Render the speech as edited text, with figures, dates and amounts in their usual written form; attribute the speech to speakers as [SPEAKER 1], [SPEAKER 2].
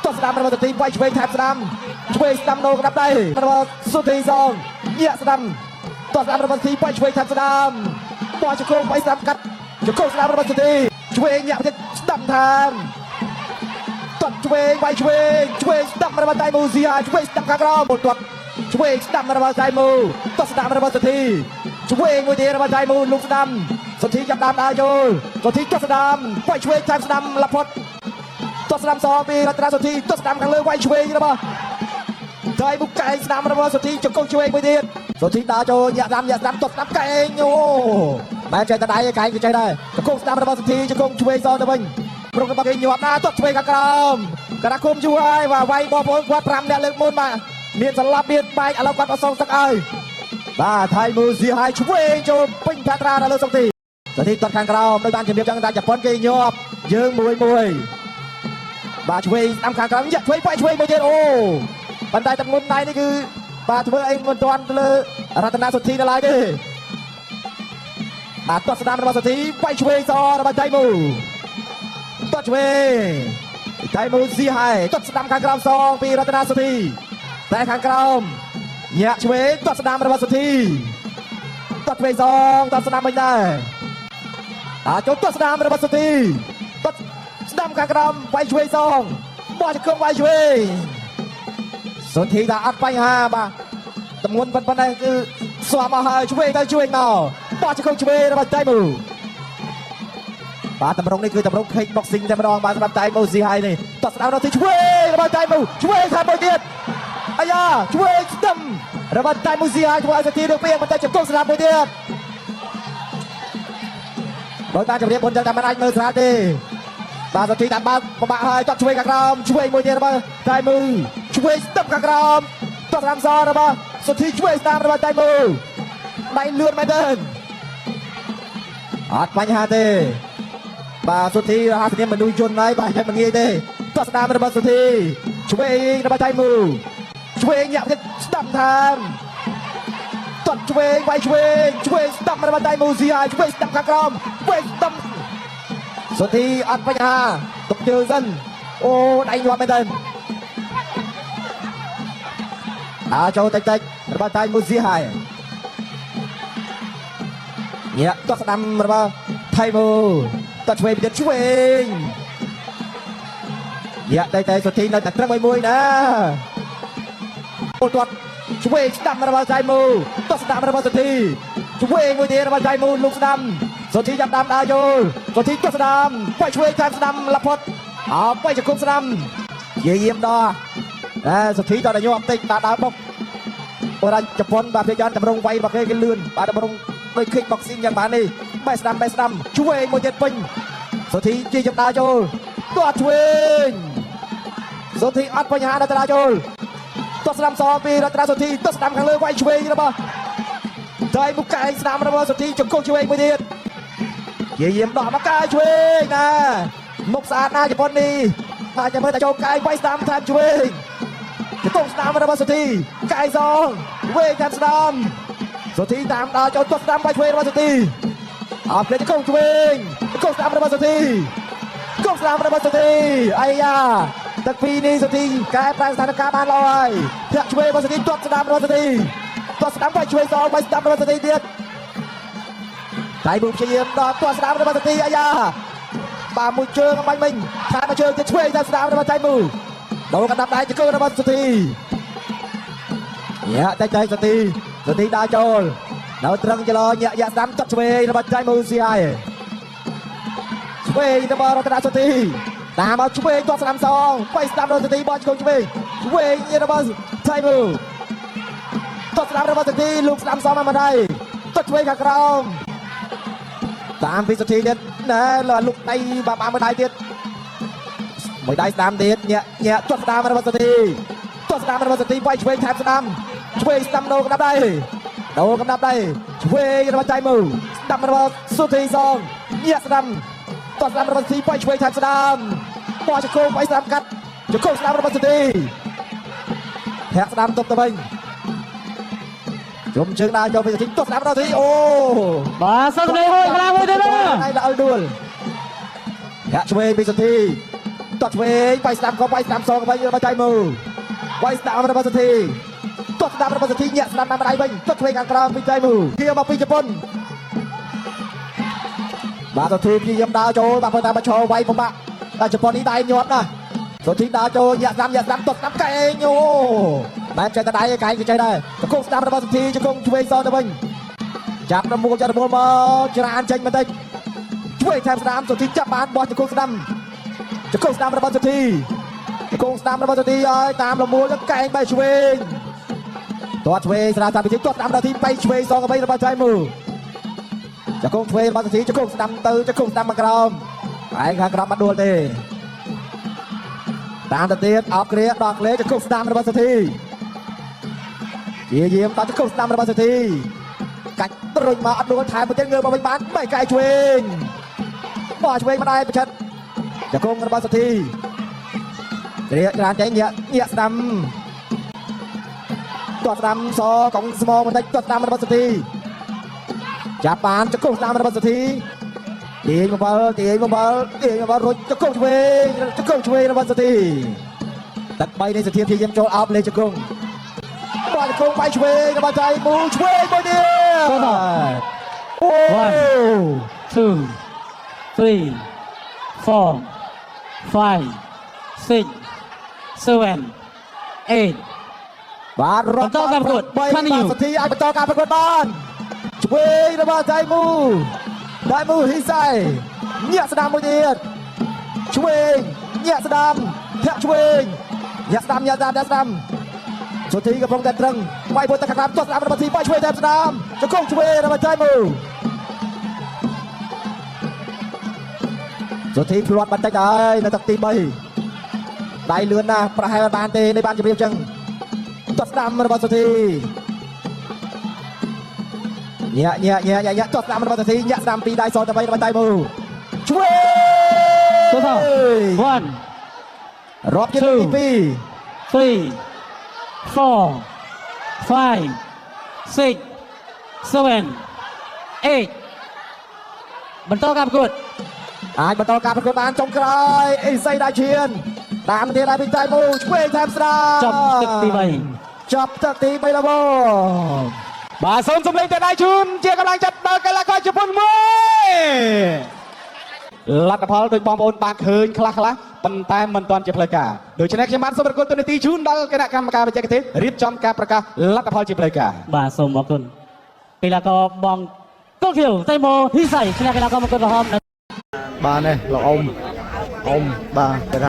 [SPEAKER 1] តស្ដាំរបស់សធីវាយឆ្វេងថែបស្ដាំឆ្វេងស្ដាំនៅក្តាប់ដៃរបស់សុធីសងញាក់ស្ដាំតស្ដាំរបស់សធីវាយឆ្វេងថែបស្ដាំបោះជង្គង់វាយស្ដាំកាត់ជង្គង់ស្ដាំរបស់សធីឆ្វេងញាក់ទៅស្ដាំថែមតឆ្វេងវាយឆ្វេងស្ដាំរបស់ដៃមូស៊ីហាឆ្វេងស្ដាំខាងក្រោមតឆ្វេងស្ដាំរបស់ដៃមូតស្ដាំរបស់សធីឆ្វេងមួយទៀតរបស់ដៃមូលោកស្ដាំសន្ធិចាប់ដើមដើរចូលសន្ធិទស្សដាមវាយឆ្វេងតាមស្ដាំលផុតទស្សដាមសពីរតនាសន្ធិទស្សដាមខាងលើវាយឆ្វេងរបស់ដៃមុខកែងស្ដាំរបស់សន្ធិចង្គង់ឆ្វេងមួយទៀតសន្ធិដើរចូលញាក់ស្ដាំទស្សដាមកែងអូបែរចេះតែដៃកែងក៏ចេះដែរចង្គង់ស្ដាំរបស់សន្ធិចង្គង់ឆ្វេងសទៅវិញប្រុងរបស់គេញាប់ណាទស្សឆ្វេងខាងក្រោមតារាគុំជួយហើយវាយបងប្អូនគាត់5អ្នកលើកមុនបាទមានសន្លប់មានបែកឥឡូវគាត់អត់សងទឹកហើយបាទថៃមូស៊ីហើយឆ្វេងចូលពេញផាត្រាដល់លើសន្ធិសន្ធិទាត់ខាងក្រោមដោយបានជំរាបចឹងថាជប៉ុនគេញាប់យើងមួយបាទឆ្វេងស្ដាំខាងក្រោមយ៉ាឆ្វេងវាយឆ្វេងមួយទៀតអូប៉ុន្តែទឹកមុនដៃនេះគឺបាទធ្វើអីមិនទាន់ទៅលើរតនាសន្ធិដល់ឡើយទេបាទទាត់ស្ដាំរបស់សន្ធិវាយឆ្វេងសរបស់ថៃមូទាត់ឆ្វេងថៃមូស៊ីហើយទាត់ស្ដាំខាងក្រោមសងពីរតនាសន្ធិតែខាងក្រោមញាក់ឆ្វេងទាត់ស្ដាំរបស់សន្ធិទាត់ឆ្វេងសងទាត់ស្ដាំវិញដែរចូលទាត់ស្ដាំរបស់សន្ធិទាត់ស្ដាំខាងក្រោមវាយឆ្វេងសងបោះជង្គង់វាយឆ្វេងសន្ធិថាអត់បញ្ហាបាទទម្ងន់ប៉ុណ្ណេះគឺស្វាប់មកហើយឆ្វេងទៅឆ្វេងមកបោះជង្គង់ឆ្វេងរបស់តៃមូបាទតម្រងនេះគឺតម្រង kick boxing តែម្ដងបាទសម្រាប់តៃមូស៊ីហើយនេះទាត់ស្ដាំរបស់ឆ្វេងរបស់តៃមូឆ្វេងខាងមួយទៀតអាយ៉ាឆ្វេងស្ដាំរបស់តៃមូស៊ីហើយធ្វើឲ្យសន្ធិលើកពីបន្តែជង្គង់ស្ដាំមួយទៀតដោយបានជម្រាបមុនចឹងតែមិនអាចមើលស្រាលទេបាទសន្ធិតាមបើកពិបាកហើយទាត់ឆ្វេងខាងក្រោមឆ្វេងមួយទៀតរបស់តៃមូឆ្វេងស្ដាំខាងក្រោមទាត់ស្ដាំសរបស់សន្ធិឆ្វេងស្ដាំរបស់តៃមូដៃលឿនមែនទេអត់បញ្ហាទេបាទសន្ធិហាក់គ្នាមនុស្សយន្តហើយបាទមិនងាយទេទាត់ស្ដាំរបស់សន្ធិឆ្វេងរបស់តៃមូឆ្វេងញាក់ទៀតស្ដាំថែមទាត់ឆ្វេងវាយឆ្វេងស្ដាំរបស់តៃមូស៊ីហើយឆ្វេងស្ដាំខាងក្រោមឆ្វេងស្ដាំសន្ធិអត់បញ្ហាទុកជើងសិនអូដៃញាប់មែនទេចូលតិចរបស់តៃមូស៊ីហើយញាក់ទាត់ស្ដាំរបស់ថៃមូទាត់ឆ្វេងទៀតឆ្វេងញាក់តែសន្ធិនៅតែត្រឹមមួយណាអូទាត់ឆ្វេងស្ដាំរបស់តៃមូទាត់ស្ដាំរបស់សន្ធិឆ្វេងមួយទៀតរបស់តៃមូលោកស្ដាំសន្ធិចាប់ដើមដើរចូលសន្ធិទាត់ស្ដាំវាយឆ្វេងតាមស្ដាំលផុតវាយជង្គង់ស្ដាំយាមដល់សន្ធិតតែញាប់តិចបាទដើរបុកអូរ៉ាជប៉ុនបាទភាគច្រើនតម្រងវាយរបស់គេលឿនបាទតម្រងដូច kick boxing យ៉ាងបាននេះបែស្ដាំឆ្វេងមួយទៀតពេញសន្ធិជិះចាប់ដើរចូលទាត់ឆ្វេងសន្ធិអត់បញ្ហាដល់ដើរចូលទាត់ស្ដាំសពីរតនាសន្ធិទាត់ស្ដាំខាងលើវាយឆ្វេងរបស់ដៃមុខកែងស្ដាំរបស់សន្ធិជង្គង់ឆ្វេងមួយទៀតយាមដោះមកកែឆ្វេងណាមុខស្អាតណាជប៉ុននេះបាទចាំមើលតែចូលកែងវាយស្ដាំថែមឆ្វេងជង្គង់ស្ដាំរបស់សន្ធិកែងសងឆ្វេងថែមស្ដាំសន្ធិតាមដើរចូលទាត់ស្ដាំវាយឆ្វេងរបស់សន្ធិភ្លេចជង្គង់ឆ្វេងជង្គង់ស្ដាំរបស់សន្ធិជង្គង់ស្ដាំរបស់សន្ធិអាយ៉ាទឹកពីរនេះសន្ធិកែប្រែស្ថានភាពបានល្អហើយធាក់ឆ្វេងរបស់សន្ធិទាត់ស្ដាំរបស់សន្ធិទាត់ស្ដាំវាយឆ្វេងសងវាយស្ដាំរបស់សន្ធិទៀតដៃមុខព្យាយាមដល់ទាត់ស្ដាំរបស់សន្ធិអាយ៉ាបាទមួយជើងបាញ់មិញខាងមួយជើងទៀតឆ្វេងដល់ស្ដាំរបស់ដៃមុខដល់កណ្ដាប់ដៃជង្គង់របស់សន្ធិយ៉ាតែសន្ធិដើរចូលដល់ត្រឹងចលោញាក់ស្ដាំទាត់ឆ្វេងរបស់ដៃមុខស៊ីហើយឆ្វេងរបស់រតនាសន្ធិតាមមកឆ្វេងទាត់ស្ដាំសងវាយស្ដាំរបស់សន្ធិបោះជង្គង់ឆ្វេងរបស់ថៃមូទាត់ស្ដាំរបស់សន្ធិលោកស្ដាំសងមកដៃទាត់ឆ្វេងខាងក្រោមតាមពីសន្ធិទៀតណែលុកដៃបាមួយដៃទៀតមួយដៃស្ដាំទៀតញាក់ទាត់ស្ដាំរបស់សន្ធិទាត់ស្ដាំរបស់សន្ធិវាយឆ្វេងថែមស្ដាំឆ្វេងស្ដាំដោកណ្ដាប់ដៃឆ្វេងរបស់ថៃមូស្ដាំរបស់សន្ធិសងញាក់ស្ដាំទាត់ស្ដាំរបស់សន្ធិវាយឆ្វេងថែមស្ដាំបោះជង្គង់វាយស្ដាំកាត់ជង្គង់ស្ដាំរបស់សន្ធិធាក់ស្ដាំទប់ទៅវិញជុំជើងដើរចូលពីសន្ធិទាត់ស្ដាំរបស់សន្ធិអូ
[SPEAKER 2] បាទសន្ធិហួយខ្លាំងមួយទៀតណា
[SPEAKER 1] ដៃដល់ដួលធាក់ឆ្វេងពីសន្ធិ ตัดเวงไปสนามก็ไปสนามสองไปมาใจมือไปสนามระเบิดสักทีตัดสนามระเบิดสักทีเนี่ยสนามอะไรบ้างตัดเวงกลางกลางไปใจมือเกี่ยวมาปีญี่ปุ่นมาสักทีพี่ยมดาวโจมาพอตามาโชว์ไว้ผมบะแต่ญี่ปุ่นนี้ได้ยอดนะสักทีดาวโจอย่าซ้ำตัดน้ำไก่โย่แม่ใจตาได้ไก่ใจได้จะคงสนามระเบิดสักทีจะคงช่วยซ้อนได้บ้างจับระมูจับระมูมาจราอันเจงมาได้ช่วยแทนสนามสักทีจับบานบอลจะคงสนามจะคงสนามระเบิดสักทีจะคงสนามระเบิดสักทีตามระมูแล้วไก่ไปช่วยตัวช่วยสนามไปที่ตัวสนามระทีไปช่วยซ้อนกับไประเบิดใจมือจะคงช่วยระเบิดสักทีจะคงสนามตื่นจะคงสนามมากรองไอ้ข้างกรองมาดูเลยตามตะเตียนออกเกลียดอกเลี้ยจะคงสนามระเบิดสักทีเยี่ยมตอนจะคงสนามระเบิดสักทีกัดตรึงมาอัดดวงถ่ายมาเจอเงือมาเป็นบ้านไม่ไกลช่วยบ่ช่วยมาได้ประชันจะคงระเบิดสักทีเรียกการใจเงี้ยสนามตัวสนามซอของสมองมันได้ตัวสนามระเบิดสักทีจับปานจะคงสนามระเบิดสักทีตีมาบอลรถจะคงช่วยระเบิดสักทีตัดไปในสถียรที่เยี่ยมโจอัพเลยจะคงบอลคงไปช่วยระเบิดใจมูช่วยไปเดียว
[SPEAKER 2] 1 2 3 4 5 6 7 8
[SPEAKER 1] บาร์รถการประกวดไปมาสักทีไอ้ประจอการประกวดบ้านช่วยระเบิดใจมูได้มูฮิไซเนี่ยสนามมวยเดียดช่วยเนี่ยสนามแทะช่วยเนี่ยสนามสุดที่กับพงษ์แดนตรึงไปบนตะการตัวสนามระเบิดทีไปช่วยแทนสนามจะคงช่วยระเบิดใจมูสุดที่พลวัตบันใจได้ในตักตีใบได้เลือนนะประหารบานเตในบ้านจะเรียบจังตัวสนามระเบิดสุดที่เนี่ยตัวสนามระเบิดสุดที่เนี่ยสนามตีได้ซอนแต่ไประเบิดใจมูช่วย
[SPEAKER 2] ตัวเท่า 1
[SPEAKER 1] รอบที่หนึ่งปี
[SPEAKER 2] 3 4 5 6 7 8 បន្តការប្រកួត
[SPEAKER 1] អាចបន្តការប្រកួតបានចុងក្រោយអេសីដាឈៀនតាមទីላይពីใจមូឆ្វេងតាមស្ដា
[SPEAKER 2] ចប់ទឹកទី
[SPEAKER 1] 3ចប់ទឹកទី3แล้วបាទសូមសម្លេងទៅដៃជូនជាកម្លាំងចិត្តដល់កីឡាករជប៉ុនមួយលទ្ធផលដោយបងប្អូនបានឃើញខ្លះប៉ុន្តែមិនទាន់ជាផ្លូវការដូច្នេះខ្ញុំបានសូមប្រកួតទូនាទីជូនដល់គណៈកម្មការបច្ចេកទេសរៀបចំការប្រកាសលទ្ធផលជាផ្លូវការ
[SPEAKER 2] បាទសូមអរគុណកីឡាករបងកុលខៀវតៃម៉ូហ៊ីសៃឈ្នះកីឡាករមង្គលក្រហម
[SPEAKER 1] បាទនេះលោកអ៊ំបាទ